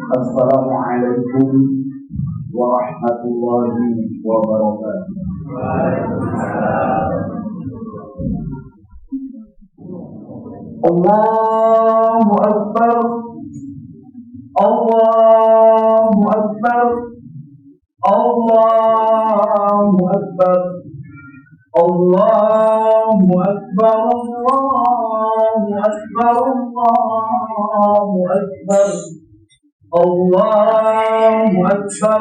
Assalamualaikum warahmatullahi wabarakatuh. Allahu Akbar, Allahu Akbar, Allahu Akbar, Allahu Akbar, Allahu Akbar, Allahu Akbar, Allahu Akbar,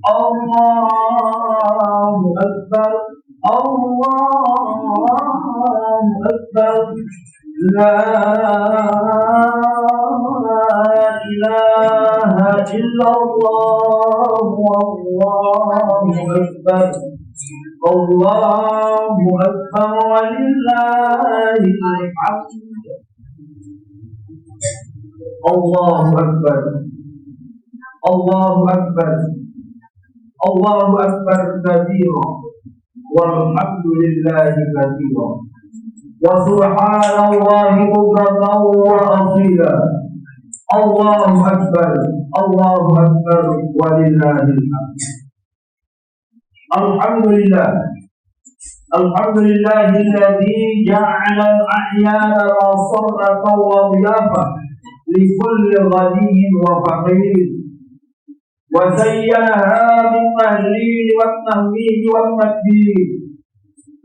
Allahu Akbar, Allahu Akbar, La ilaha illallah, Allahu Akbar, Allahu Akbar, walillahil hamd. Allahu Akbar, Allahu Akbar, Allahu Akbar kabira, walhamdulillahi kabira, wa subhanallahi bukratan wa asila. Allahu Akbar, Allahu Akbar, walillahil hamd. Alhamdulillah, alhamdulillahilladzi ja'ala al-ahyana masarratan wa dhiyafah likulli ghaniyin wa faqirin, wa zayyanaha bil-tahlil wat-tahmid wat-takbir.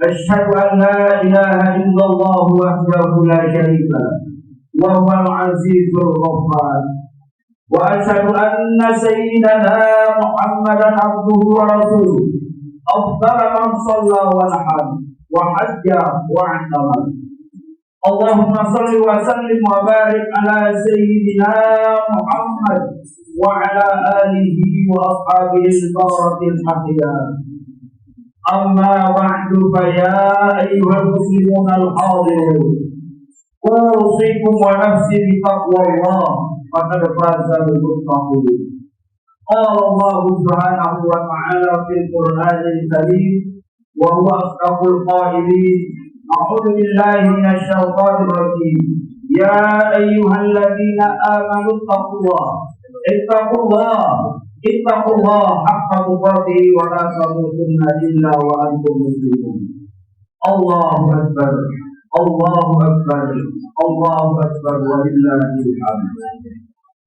Asyhadu an la ilaha illallah wahdahu la syarika lahu wa huwal azizul ghaffar, wa asyhadu anna sayyidana Muhammadan abduhu wa rasuluh, afdal man shalla wa nahar wa hajja wa i'tamar. Allahumma shalli wa sallim wa barik ala sayyidina Muhammad wa ala alihi wa ashabihi al-baratil haqiyah. Amma ba'du, fa ya ayyuhal muslimun al-hadirun, usikum wa nafsi bi taqwallah, faqad faza al-muttaqun. Allah subhanahu wa ta'ala fil Qur'anil Karim wa huwa asdaqul qailin. A'udzu billahi minasy syaithanir rajim. Ya ayyuhalladzina amanu ittaqullaha haqqa tuqatih wa la tamutunna illa wa antum muslimun. Allahu akbar, Allahu akbar, Allahu akbar, walillahil hamd.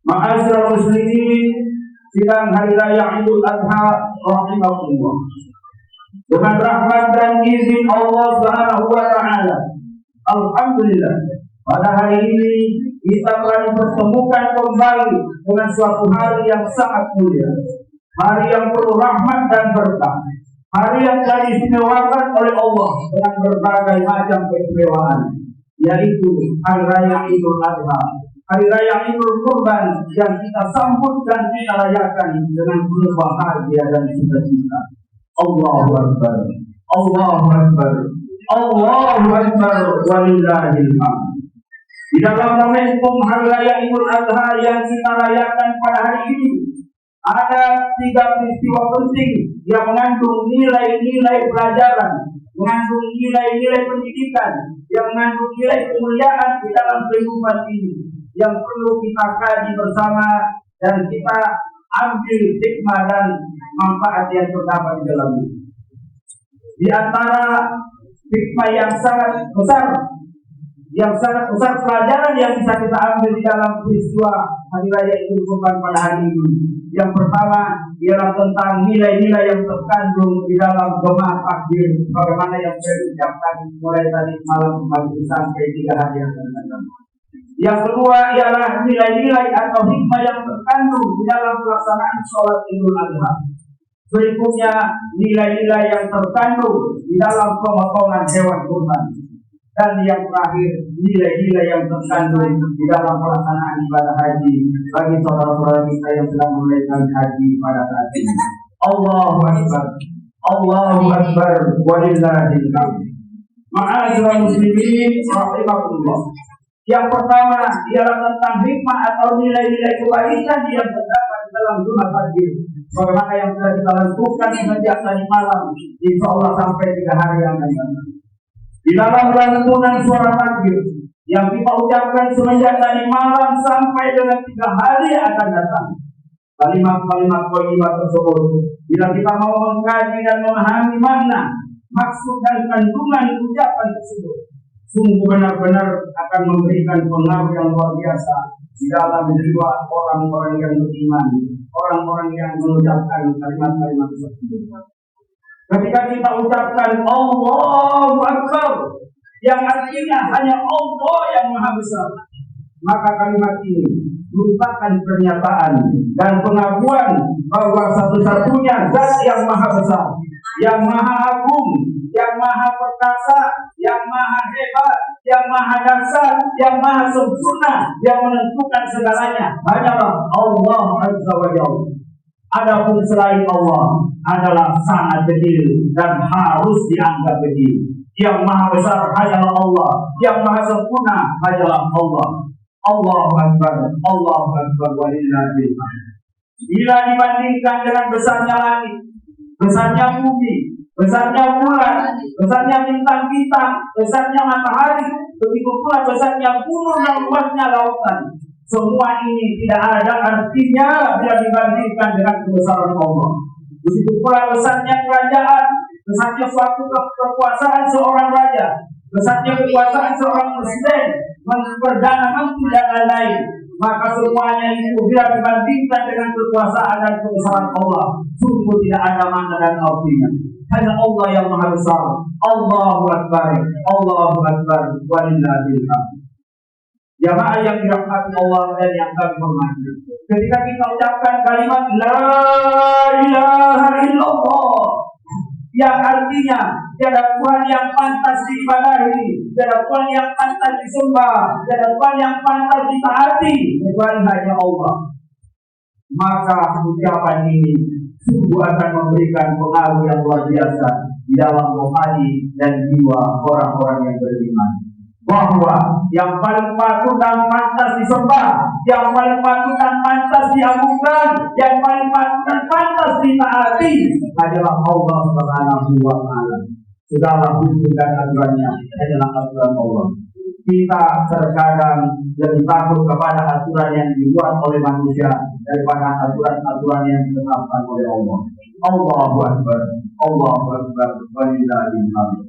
Ma'asyiral muslimin, sidang hari raya Idul Adha rahimakumullah. Dengan rahmat dan izin Allah Subhanahu wa taala, alhamdulillah, pada hari ini kita telah dipertemukan kembali dengan suatu hari yang sangat mulia, hari yang penuh rahmat dan berkah, hari yang telah diistimewakan oleh Allah dengan berbagai macam keistimewaan, yaitu hari raya Idul Adha, hari raya Idul Kurban yang kita sambut dan kita rayakan dengan penuh bahagia dan sukacita. Allahu Akbar, Allahu Akbar, Allahu Akbar, walillahil hamd. Di dalam momentum hari raya Idul Adha yang kita rayakan pada hari ini, ada 3 peristiwa penting yang mengandung nilai-nilai pelajaran, mengandung nilai-nilai pendidikan, yang mengandung nilai kemuliaan di dalam kehidupan ini, yang perlu kita kaji bersama dan kita ambil hikmah dan manfaat yang terdapat di dalamnya. Di antara hikmah yang sangat besar pelajaran yang bisa kita ambil di dalam peristiwa hari raya Idul Kurban pada hari ini. Yang pertama ialah tentang nilai-nilai yang terkandung di dalam doa takbir, bagaimana yang saya ucapkan mulai tadi malam pagi sampai 3 hari yang akan datang. Yang kedua ialah nilai-nilai atau hikmah yang terkandung di dalam pelaksanaan sholat Idul Adha. Berikutnya nilai-nilai yang terkandung di dalam pemotongan hewan kurban. Dan yang terakhir nilai-nilai yang terkandung di dalam pelaksanaan ibadah haji bagi saudara-saudara kita yang sedang menunaikan haji pada saat ini. Allahu Akbar, Allahu Akbar, walillahil hamd. Ma'asyiral muslimin rahimakumullah. Yang pertama ialah tentang hikmah atau nilai-nilai kebaikan yang terdapat dalam sunnah takbir. Bagaimana yang sudah kita lakukan sejak tadi malam, insya Allah sampai 3 hari yang akan datang. Di dalam lantunan suara takbir, yang kita ucapkan semenjak tadi malam sampai dengan 3 hari yang akan datang. Kalimat-kalimat thayyibah tersebut, bila kita mau mengkaji dan memahami makna, maksud dan kandungan ucapan tersebut, sungguh benar-benar akan memberikan pengaruh yang luar biasa di dalam jiwa orang-orang yang beriman, orang-orang yang mengucapkan kalimat-kalimat tersebut. Ketika kita ucapkan Allahu Akbar, yang artinya hanya Allah yang Maha Besar, maka kalimat ini merupakan pernyataan dan pengakuan bahwa satu-satunya Zat yang Maha Besar, yang Maha Agung, yang Maha Perkasa, yang Maha Hebat, yang Maha Dasar, yang Maha Sempurna, yang menentukan segalanya hanyalah Allah Azza wa Jalla. Adapun selain Allah adalah sangat kecil dan harus dianggap kecil. Yang Maha Besar hanyalah Allah, yang Maha Sempurna hanyalah Allah. Allahu Akbar, Allahu Akbar walillahil hamd. Bila dibandingkan dengan besarnya langit, besarnya bumi, besarnya bulan, besarnya bintang-bintang, besarnya matahari, begitu pula besarnya gunung dan luasnya lautan, semua ini tidak ada artinya bila dibandingkan dengan kebesaran Allah. Begitu pula besarnya kerajaan, besarnya suatu kekuasaan seorang raja, besarnya kekuasaan seorang presiden, perdana menteri dan lain-lain. Maka semuanya itu bila dibandingkan dengan kekuasaan dan kebesaran Allah, sungguh tidak ada makna dan artinya. Hanya Allah yang Maha Besar. Allahu Akbar, Allahu Akbar walillahil hamd. Jamaah yang dirahmati Allah dan yang kami hormati, ketika kita ucapkan kalimat La ilaha illallah, yang artinya tiada Tuhan yang pantas diibadahi, tiada Tuhan yang pantas disembah, tiada Tuhan yang pantas ditaati kecuali hanya Allah, maka ucapan ini sungguh akan memberikan pengaruh yang luar biasa di dalam rohani dan jiwa orang-orang yang beriman, bahwa yang paling patut dan pantas disembah, yang paling patut dan pantas diagungkan, yang paling patut dan pantas ditaati adalah Allah Subhanahu wa Ta'ala. Segala hukum dan aturannya adalah aturan Allah. Kita terkadang lebih takut kepada aturan yang dibuat oleh manusia daripada aturan-aturan yang ditetapkan oleh Allah. Allahu Akbar, Allahu Akbar walillahil hamd.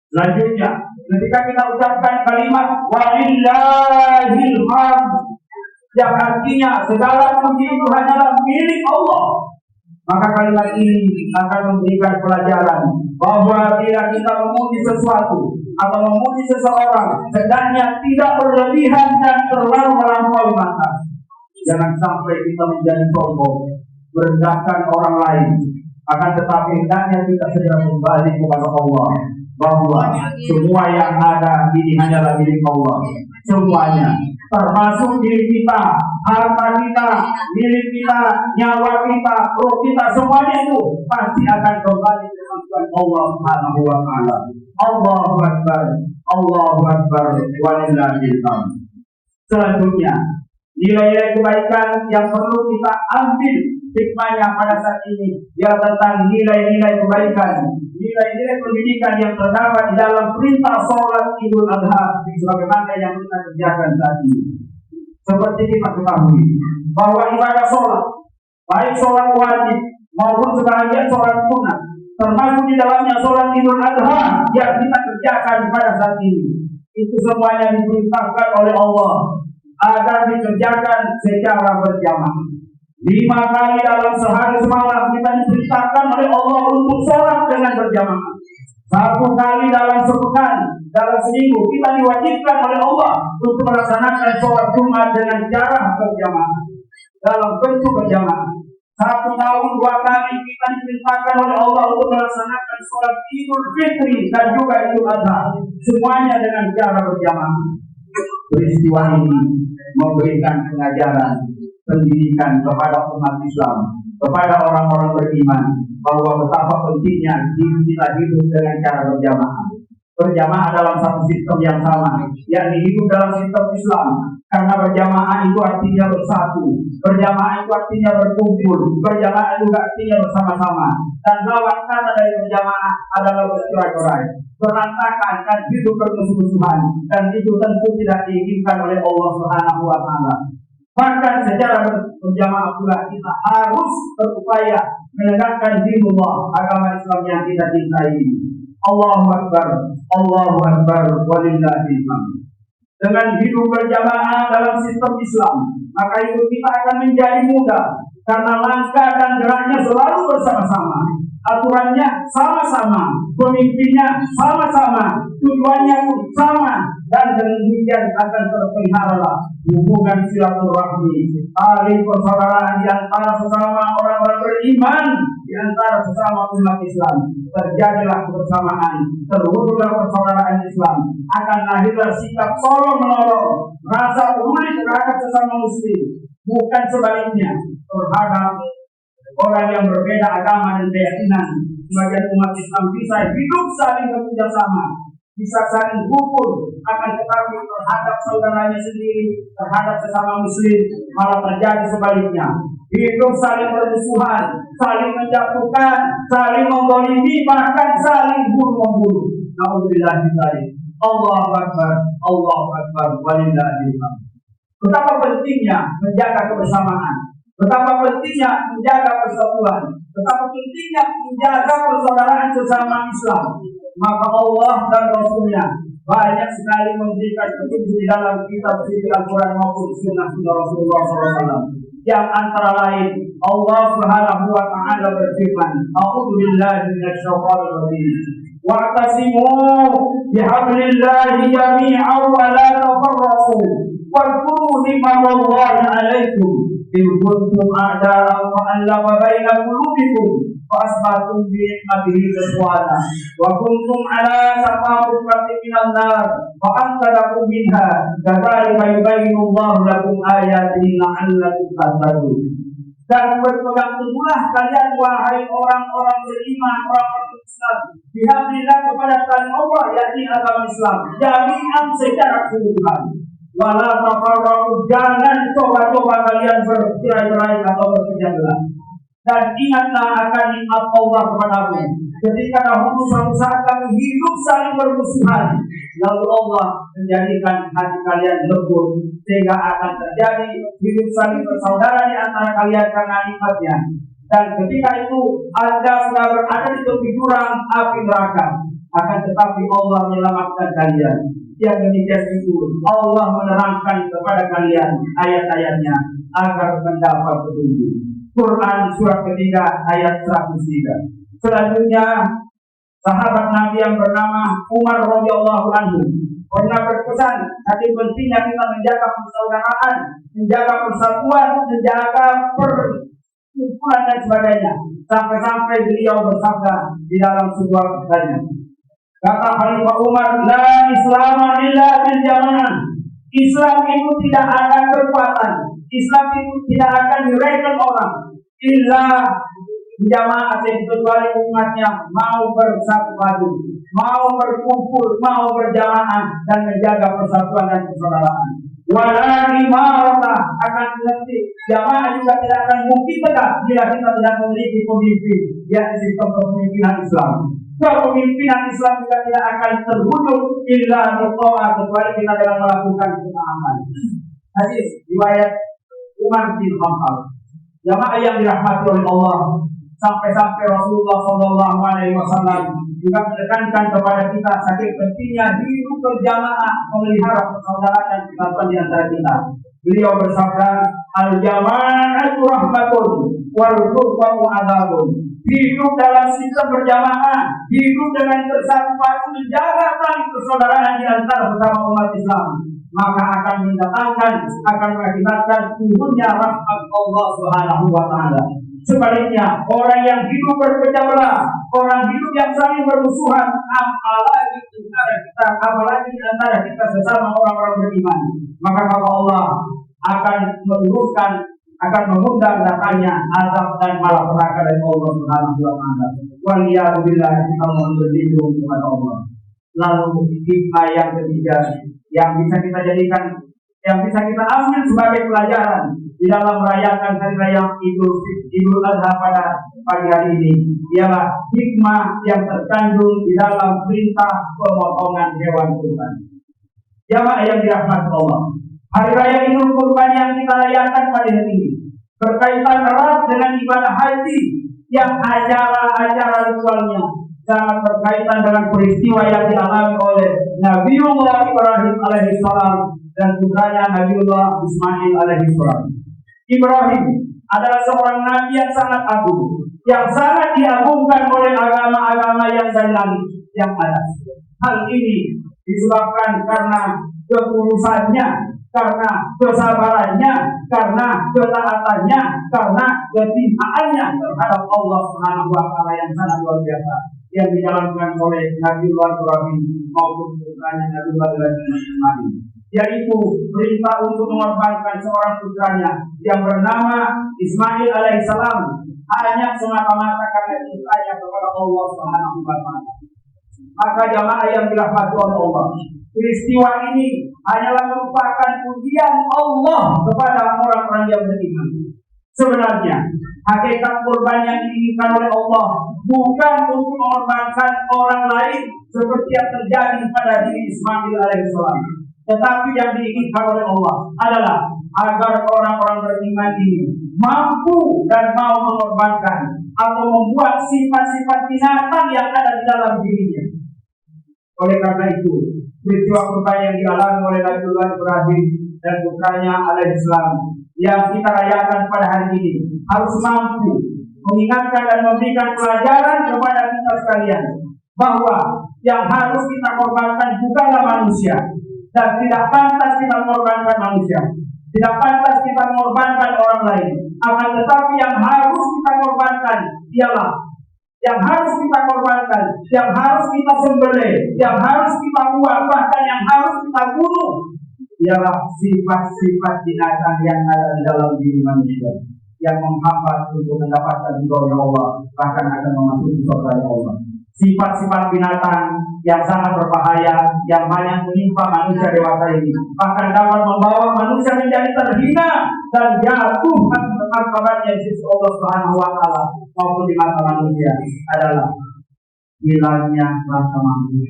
Selanjutnya, ketika kita ucapkan kalimat walillahil hamd, yang artinya segala puji itu hanyalah milik Allah, maka kalimat ini akan memberikan pelajaran bahwa bila kita memuji sesuatu atau memuji seseorang, hendaknya tidak berlebihan dan terlalu melampaui batas. Jangan sampai kita menjadi sombong, merendahkan orang lain. Akan tetapi hendaknya kita segera kembali kepada Allah, bahwa semua yang ada ini hanyalah milik Allah. Semuanya, termasuk diri kita, harta kita, milik kita, nyawa kita, roh kita, semuanya itu pasti akan kembali kepada Allah Subhanahu wa Ta'ala. Allahu Akbar, Allahu Akbar walillahil hamd. Selanjutnya, nilai-nilai kebaikan yang perlu kita ambil hikmahnya pada saat ini ialah tentang nilai-nilai kebaikan, nilai-nilai pendidikan yang terdapat di dalam perintah sholat Idul Adha sebagaimana yang kita kerjakan saat ini. Seperti kita ketahui bahwa ibadah sholat, baik sholat wajib maupun sebagian sholat sunat, termasuk di dalamnya sholat Idul Adha yang kita kerjakan pada saat ini, itu semuanya diperintahkan oleh Allah agar dikerjakan secara berjamaah. 5 kali dalam sehari semalam kita diperintahkan oleh Allah untuk sholat dengan berjamaah. 1 kali dalam sepekan, dalam seminggu kita diwajibkan oleh Allah untuk melaksanakan sholat Jumat dengan cara berjamaah, dalam bentuk berjamaah. 1 tahun 2 kali kita diperintahkan oleh Allah untuk melaksanakan sholat Idul Fitri dan juga Idul Adha, semuanya dengan cara berjamaah. Peristiwa ini memberikan pengajaran, pendidikan kepada umat Islam, kepada orang-orang beriman, bahwa betapa pentingnya kita hidup dengan cara berjamaah. berjamaah dalam satu sistem yang sama, yakni hidup dalam sistem Islam. Karena berjamaah itu artinya bersatu, berjamaah itu artinya berkumpul, berjamaah juga artinya bersama-sama. Dan lawan kata dari berjamaah adalah bercerai-berai, berantakan dan hidup bermusuh-musuhan, dan itu tentu tidak diinginkan oleh Allah Subhanahu wa Ta'ala. Bahkan secara berjamaah pula kita harus berupaya menegakkan dinullah, agama Islam yang kita cintai. Allahu Akbar, Allahu Akbar, walillahil hamd. Dengan hidup berjamaah dalam sistem Islam, maka hidup kita akan menjadi mudah karena langkah dan geraknya selalu bersama-sama, aturannya sama-sama, pemimpinnya sama-sama, tujuannya pun sama, dan dengan demikian akan terpelihara hubungan silaturahmi, tali persaudaraan di antara sesama orang-orang beriman, di antara sesama umat Islam. Terjadilah kebersamaan, terwujudlah persaudaraan Islam, akan lahirlah sikap tolong menolong, rasa peduli terhadap sesama muslim, bukan sebaliknya terhadap orang yang berbeda agama dan keyakinan. Sebagian umat Islam bisa hidup saling bekerja sama, bisa saling rukun, akan tetapi terhadap saudaranya sendiri, terhadap sesama muslim malah terjadi sebaliknya. Hidup saling bermusuhan, saling menjatuhkan, saling menggolimi, bahkan saling bunuh-membunuh. Nauzubillah min dzalik. Allahu Akbar, Allahu Akbar, walillahil hamd. Betapa pentingnya menjaga kebersamaan, betapa pentingnya menjaga persatuan, betapa pentingnya menjaga persaudaraan sesama Islam. Maka Allah dan Rasulnya banyak sekali memberikan petunjuk di dalam kitab suci Al-Quran maupun sunnah-sunnah Rasulullah SAW. Yang antara lain Allah Subhanahu wa Ta'ala berfirman, A'udzu billahi minasyaitonir rajim. Wa'tasimu bihablillahi jami'an wa la tafarraqu. Wadhkuru ni'matallahi 'alaikum إذ كنتم أعداء فألف بين قلوبكم فأصبحتم بنعمته إخوانا وكنتم على شفا حفرة من النار فأنقذكم منها كذلك يبين الله لكم آياته لعلكم تهتدون. Dan berpegang teguhlah kalian wahai orang-orang beriman, orang-orang Islam, bihamdillah kepada kalian Allah, yakni agama Islam, jami'an secara keseluruhan. Wala tafarraqu, jangan coba-coba kalian bercerai-berai atau berpecah belah. Dan ingatlah akan nikmat Allah kepadamu ketika dahulu suatu saat kamu hidup saling bermusuhan, lalu Allah menjadikan hati kalian lembut sehingga akan terjadi hidup saling bersaudara di antara kalian karena nikmatnya. Dan ketika itu Anda sudah berada di tepi jurang api neraka, akan tetapi Allah menyelamatkan kalian. Yang demikian itu Allah menerangkan kepada kalian ayat-ayatnya agar mendapat petunjuk. Quran surat ketiga ayat 103. Selanjutnya sahabat Nabi yang bernama Umar radhiyallahu anhu pernah berpesan akan pentingnya kita menjaga persaudaraan, menjaga persatuan, menjaga perkumpulan dan sebagainya. Sampai-sampai beliau bersabda di dalam sebuah kisahnya. Kata Khalifah Umar, la Islam illa bil jamaah. Islam itu tidak ada kekuatan, Islam itu tidak akan direken orang illa jamaah, kecuali umatnya mau bersatu padu, mau berkumpul, mau berjamaah dan menjaga persatuan dan persaudaraan. Wala imarata, akan tetapi jamaah juga tidak akan mungkin tegak bila kita tidak memiliki pemimpin, yakni sistem kepemimpinan Islam. Kepemimpinan Islam juga tidak akan terwujud illa biqa'ah, kecuali kita dalam melakukan ketaatan. Hadis riwayat Umar bin Khattab. Jamaah yang dirahmati oleh Allah, sampai-sampai Rasulullah SAW juga menekankan kepada kita saking pentingnya hidup berjamaah, memelihara persaudaraan dan persatuan di antara kita. Beliau bersabda, al-jama'atu rahmatun wal furqatu adzabun. Hidup dalam sistem berjamaah, hidup dengan bersatu padu, menjaga tali persaudaraan di antara sesama umat Islam, maka akan mendatangkan, akan mengakibatkan turunnya rahmat Allah Subhanahu wa Ta'ala. Sebaliknya, orang yang hidup berpecah belah, orang hidup yang saling bermusuhan, apalagi di antara kita sesama orang-orang beriman, maka Allah akan menurunkan, akan mengundang datanya azab dan malapetaka dari Allah Subhanahu wa Ta'ala. Waliyadu billah, kita mohon berlindung kepada Allah. Lalu hikmah yang ketiga yang bisa kita jadikan, yang bisa kita ambil sebagai pelajaran di dalam merayakan hari raya Idul Adha pada pagi hari ini ialah hikmah yang terkandung di dalam perintah pemotongan hewan kurban. Jamaah yang dirahmati Allah, hari raya Idul Kurban yang kita rayakan pada hari ini berkaitan erat dengan ibadah haji yang acara-acara ritualnya sangat berkaitan dengan peristiwa yang dialami oleh Nabiullah Ibrahim alaihissalam dan putranya Nabiullah Ismail alaihissalam. Ibrahim adalah seorang nabi yang sangat agung, yang sangat diagungkan oleh agama-agama yang dari langit yang ada. Hal ini disebabkan karena ketulusannya, karena kesabarannya, karena ketaatannya, karena kecintaannya terhadap Allah Subhanahu wa taala yang sangat luar biasa yang dijalankan oleh Nabiullah Ibrahim maupun putranya Nabiullah Ismail, yaitu perintah untuk mengorbankan seorang putranya yang bernama Ismail alaihissalam hanya semata-mata karena cintanya kepada Allah Subhanahu wa taala. Maka jamaah yang dirahmati oleh Allah, peristiwa ini hanyalah merupakan pujian Allah kepada orang-orang yang beriman. Sebenarnya hakikat kurban yang diinginkan oleh Allah bukan untuk mengorbankan orang lain seperti yang terjadi pada diri Ismail alaihissalam, tetapi yang diinginkan oleh Allah adalah agar orang-orang beriman ini mampu dan mau mengorbankan atau membuat sifat-sifat binatang yang ada di dalam dirinya. Oleh karena itu, peristiwa kurban yang dialami oleh Nabiullah Ibrahim dan putranya alaihissalam yang kita rayakan pada hari ini harus mampu mengingatkan dan memberikan pelajaran kepada kita sekalian bahwa yang harus kita korbankan bukanlah manusia, dan tidak pantas kita mengorbankan manusia, tidak pantas kita mengorbankan orang lain. Akan tetapi yang harus kita korbankan ialah, yang harus kita korbankan, yang harus kita sembelih, yang harus kita buat, bahkan yang harus kita bunuh ialah sifat-sifat binatang yang ada di dalam diri manusia yang menghambat untuk mendapatkan ridho Allah, bahkan akan memasuki surga Allah. Sifat-sifat binatang yang sangat berbahaya yang banyak menimpa manusia dewasa ini, bahkan dapat membawa manusia menjadi terhina dan jatuh martabatnya di sisi Allah Subhanahu wa taala maupun di mata manusia adalah hilangnya rasa malu.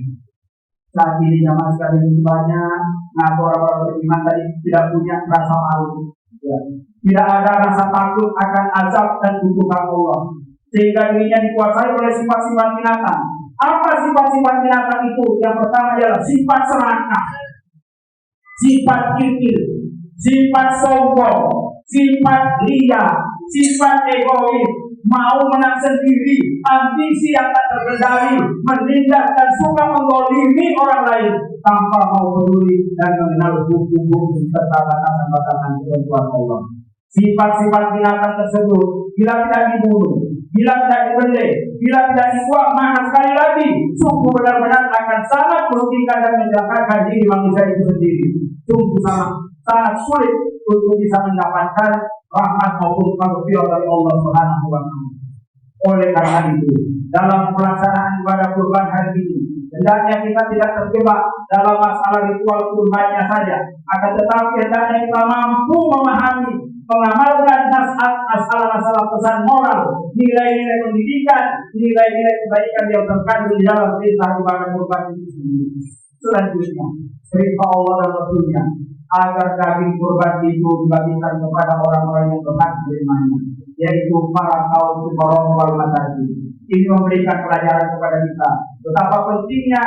Saat ini zaman sekarang ini banyak orang-orang beriman tadi tidak punya rasa malu, ya. Tidak ada rasa takut akan azab dan hukuman Allah, sehingga dirinya dikuasai oleh sifat-sifat binatang. Apa sifat-sifat binatang itu? Yang pertama adalah sifat serakah, sifat kikir, sifat sombong, sifat liar, sifat egois, mau menang sendiri, ambisi yang tak terkendali, menindak dan suka menggolimi orang lain tanpa mau peduli dan mengenal hukum-hukum serta batasan-batasan ketentuan Allah. Sifat-sifat binatang tersebut bila tidak dibunuh, bila tidak dibeleh, bila tidak dibuang, maka sekali lagi sungguh benar-benar akan sangat merugikan dan mencelakakan diri manusia itu sendiri. Sungguh sangat sulit untuk bisa mendapatkan rahmat maupun karunia dari Allah Subhanahu wa taala. Oleh karena itu, dalam pelaksanaan ibadah kurban hari ini, hendaknya kita tidak terjebak dalam masalah ritual kurbannya saja, akan tetapi hendaknya kita mampu memahami, mengamalkan masalah-masalah pesan moral, nilai-nilai pendidikan, nilai-nilai kebaikan yang terkandung di dalam perintah ibadah kurban ini. Selanjutnya, perintah Allah dan Rasulnya agar daging kurban itu dibagikan kepada orang-orang yang berhak menerimanya, yaitu para kaum fuqara wal masakin. Ini memberikan pelajaran kepada kita betapa pentingnya,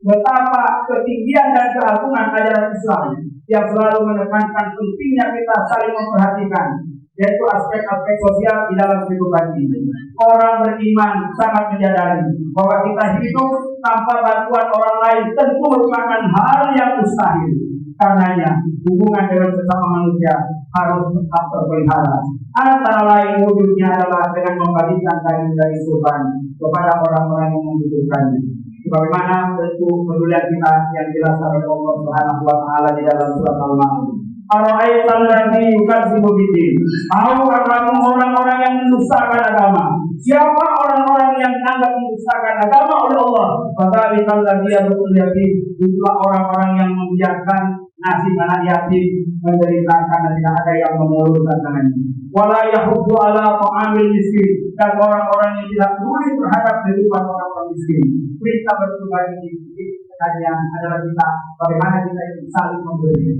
betapa ketinggian dan keagungan ajaran Islam yang selalu menekankan pentingnya kita saling memperhatikan, yaitu aspek-aspek sosial di dalam kehidupan ini. Orang beriman sangat menyadari bahwa kita hidup tanpa bantuan orang lain tentu merupakan hal yang mustahil. Karenanya hubungan dengan sesama manusia harus tetap terpelihara. Antara lain wujudnya adalah dengan membagikan daging kurban kepada orang-orang yang membutuhkannya. Sebagaimana tentu pedulian kita yang dijelaskan oleh Allah Subhanahu wa taala di dalam surat Al-Ma'un. Ara'aital ladzi yukadzibu biddin. Tahu orang-orang yang mendustakan agama. Siapa orang-orang yang anggap mendustakan agama oleh Allah? Fadzalical ladzi yad'ul yatim. Itulah orang-orang yang membiarkan nasib anak yatim menderita karena tidak ada yang menguruskan tangannya. Wala yahuddu ala ta'amil miskin. Dan orang-orang yang tidak peduli terhadap kehidupan orang-orang miskin. Kita berbagi ini hanya adalah kita bagaimana kita ini saling memberi,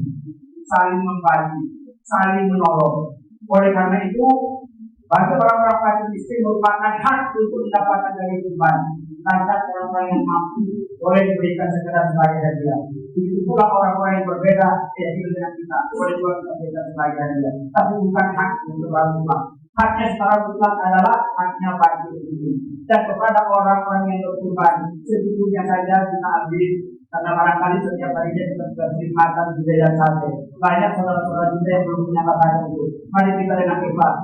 saling membagi, saling menolong. Oleh karena itu, bagi orang-orang fakir miskin merupakan hak untuk mendapatkan dari Tuhan. Lantas orang-orang yang mampu boleh diberikan sekedar sebagai hadiah. Itu pula orang-orang yang berbeda keyakinan dengan kita boleh juga kita berikan sebagai hadiah. Tapi bukan hak untuk orang-orang. Haknya secara mutlak adalah haknya fakir miskin. Dan kepada orang-orang yang berkorban, sejujurnya saja kita ambil. Karena barangkali setiap harinya kita berkhidmatan di daerah sate. Banyak saudara-saudara kita yang belum punya makanan itu. Mari kita dengan ikhlas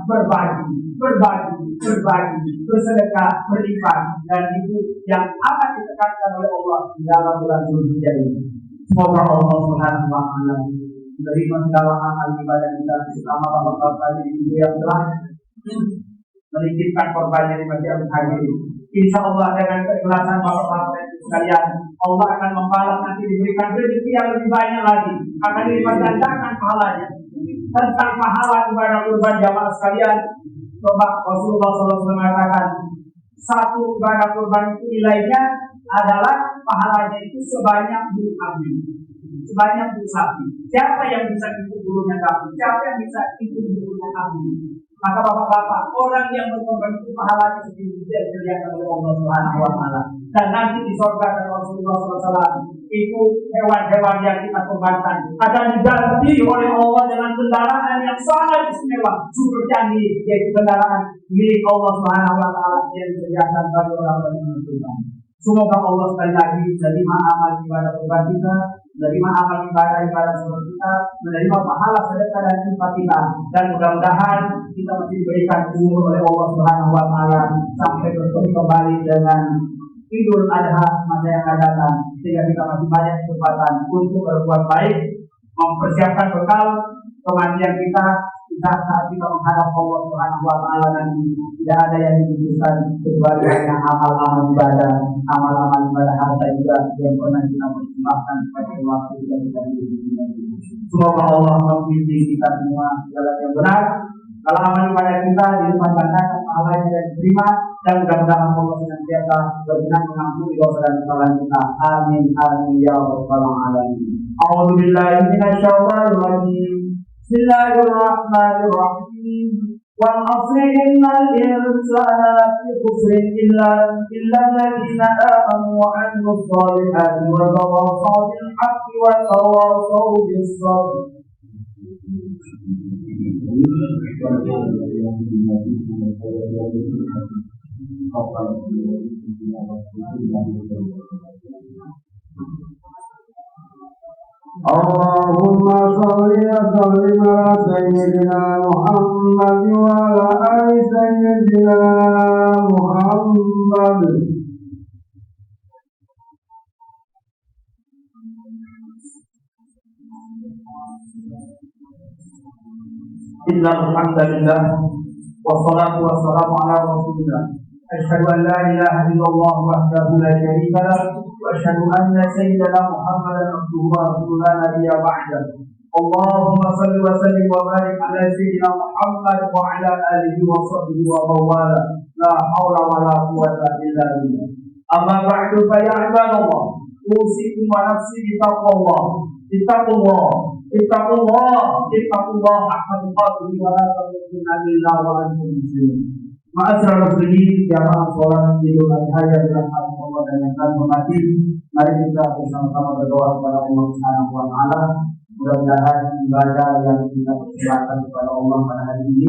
berbagi, bersedekah, berinfak, dan itu yang akan ditekankan oleh Allah di dalam bulan Zulhijjah ini. Semoga Allah Subhanahu wa taala menerima segala amal ibadah kita selama Ramadan kali ini yang telah menitipkan korbannya di masjid Al-Hajir. Insya Allah dengan keikhlasan bapak-bapak sekalian, Allah akan membalas, nanti diberikan rezeki yang lebih banyak lagi, akan dilipat gandakan pahalanya. Tentang pahala ibadah kurban jamaah sekalian, coba Rasulullah SAW mengatakan satu ibadah kurban itu nilainya adalah pahalanya itu sebanyak bulu kambing, sebanyak bulu sapi. Siapa yang bisa ikut bulunya kambing? Siapa yang bisa ikut bulunya kambing? Maka bapak-bapak, orang yang berkorban itu pahalanya sedikit dilihat oleh Allah Subhanahu wa taala. Dan nanti di surga kata Rasulullah SAW, itu hewan-hewan yang kita korbankan akan diganti oleh Allah dengan kendaraan yang sangat istimewa, super canggih, yaitu kendaraan milik Allah Subhanahu wa taala yang disediakan bagi orang-orang yang berkorban. Semoga Allah sekali lagi menerima amal ibadah kurban kita, menerima amal ibadah seperti kita, menerima pahala sedekah dan infak kita, dan mudah-mudahan kita masih diberikan umur oleh Allah Subhanahu wa taala sampai bertemu kembali dengan Idul Adha masa yang akan datang, sehingga kita masih banyak kesempatan untuk berbuat baik, mempersiapkan bekal kematian kita saat kita menghadap Allah Subhanahu wa taala nanti. Tidak ada yang dibutuhkan kecuali hanya amal-amal ibadah harta juga yang pernah kita persembahkan pada waktu kita hidup di dunia. Semoga Allah membimbing kita semua jalan yang benar. Kalau amal ibadah kita dilipat gandakan pahalanya dan diterima, dan mudah-mudahan Allah senantiasa berkenan mengampuni dosa dan kesalahan kita. Amin amin ya rabbal alamin. A'udzu billahi minasyaitonir rajim. Bismillahirrahmanirrahim. Wal 'asri innal insana lafi khusrin illa alladziina aamanu wa 'amilus shalihati wa tawassaw bil haqqi wa tawassaw bis sabr. Allahumma shalli wa sallim ala sayyidina Muhammad wa ala ali sayyidina Muhammad. Innal hamdalillah wassalatu wassalamu ala rasulillah. Asyhadu an la ilaha illallah wahdahu la syarika lah wa asyhadu anna sayyidana Muhammadan abduhu wa rasuluhu la nabiyya ba'dahu. Allahumma shalli wa sallim wa barik ala sayyidina Muhammad wa ala alihi wa sahbihi wa mawala. La haula wa la quwwata illa billah. Amma ba'du fa ya ibadallah, usikum wa nafsi bi taqwallah. Ittaqullah haqqa tuqatih wa la tamutunna illa wa antum muslimun. Ma'asyiral muslimin, jamaah salat Idul Adha yang dirahmati Allah dan yang akan menghormati, mari kita bersama-sama berdoa kepada Allah Subhanahu wa taala. Mudah-mudahan ibadah yang kita persembahkan kepada Allah pada hari ini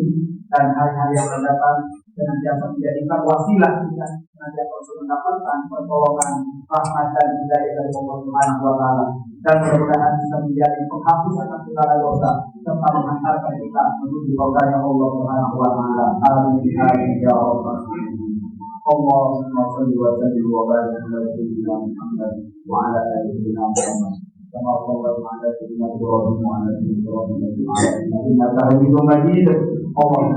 dan hari-hari yang akan datang senantiasa menjadikan wasilah kita senantiasa untuk mendapatkan pertolongan, rahmat dan hidayah dari Allah Subhanahu wa taala. Dan mudah-mudahan bisa menjadi penghapus atas segala dosa serta menghantarkan kita menuju surga Allah Subhanahu wa taala. Amin ya rabbal alamin. Allahumma shalli wa sallim wa barik ala sayyidina Muhammad wa ala ali sayyidina Muhammad. كما صليت على سيدنا ابراهيم وعلى سيدنا ابراهيم في العالمين انك حميد مجيد اللهم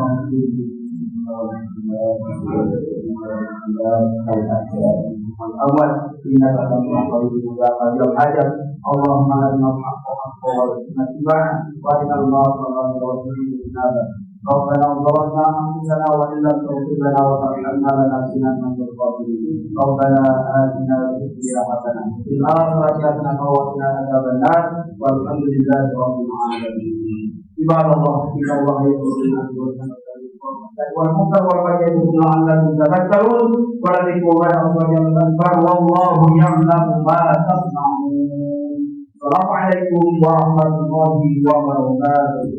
الأول إنك تسمع قريب مجاب الحاجة اللهم أرنا الحق حقا وارزقنا اتباعه وأرنا الباطل باطلا وارزقنا اجتنابه ربنا ظلمنا أنفسنا وإن لم تغفر لنا وترحمنا لنكونن من الخاسرين ربنا آتنا في الدنيا حسنة في الآخرة حسنة وقنا عذاب النار والحمد لله رب العالمين عباد الله إن الله يأمر بالعدل والمنكر والبغي لعلكم تذكرون ولذكر الله أكبر والله يعلم ما تصنعون السلام عليكم ورحمة الله وبركاته.